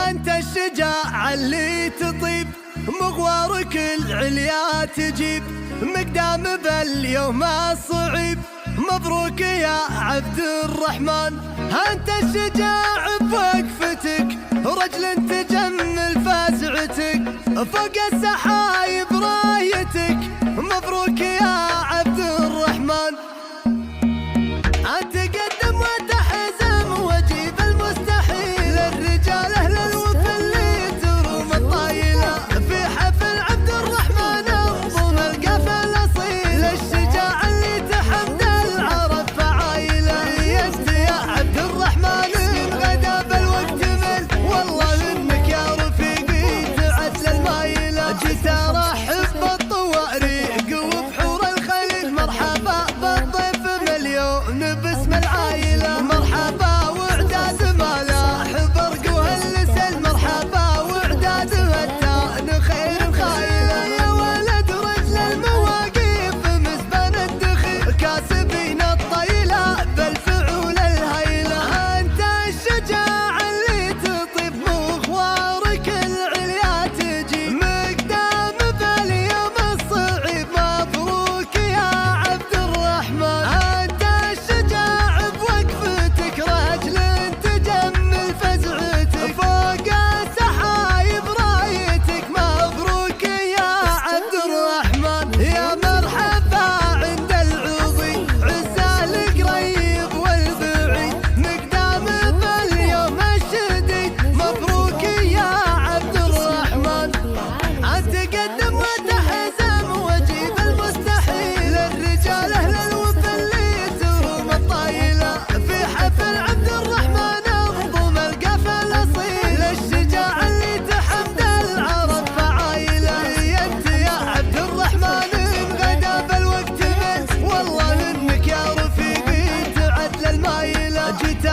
انت الشجاع اللي تطيب، مغوارك العليا تجيب، مقدام باليوم الصعيب. مبروك يا عبد الرحمن، انت الشجاع بوقفتك، رجل تجمل فزعتك، فوق السحايب رايتك. مبروك يا عبد الرحمن، انت قدم وتحزم وجيب المستحيل، الرجال اهل الوفا اللي تروم الطايله، في حفل عبد الرحمن انظم القفا الاصيل، الشجاع اللي تحمد العرب فعايله. انت يا عبد الرحمن غدا بالوقت مل، والله انك يا رفيقي تعز المايله. جيت ارحب بالطواريق وبحور الخيل، مرحبا بالضيف مليون باسم العايله، مرحبا واعداد ملاح برق وهالسل، مرحبا واعداد التان خير خايله. يا ولد رجل المواقيف مزبن الدخيل، كاسبين الطيله بالفعول الهيله. انت الشجاع اللي تطيب، مغوارك العليا تجي، مقدام باليوم الصعيب. مبروك يا عبد الرحمن، انت الشجاع بوقفتك، رجل تجمل فزعتك، فوق السحايب رايتك. مبروك يا عبد الرحمن، يا مرحبا عند العوضي، عزة القريب والبعيد، مقدام باليوم الشديد. مبروك يا عبد الرحمن، انت قدم وتحزم وجيب المستحيل، الرجال اهل الوفا اللي تروم الطايله، في حفل عبد الرحمن انظم القفا الاصيل، الشجاع اللي تحمد العرب فعايله. انت يا عبد الرحمن غدا بالوقت مل، والله انك يا رفيقي تعد للمايله. جيت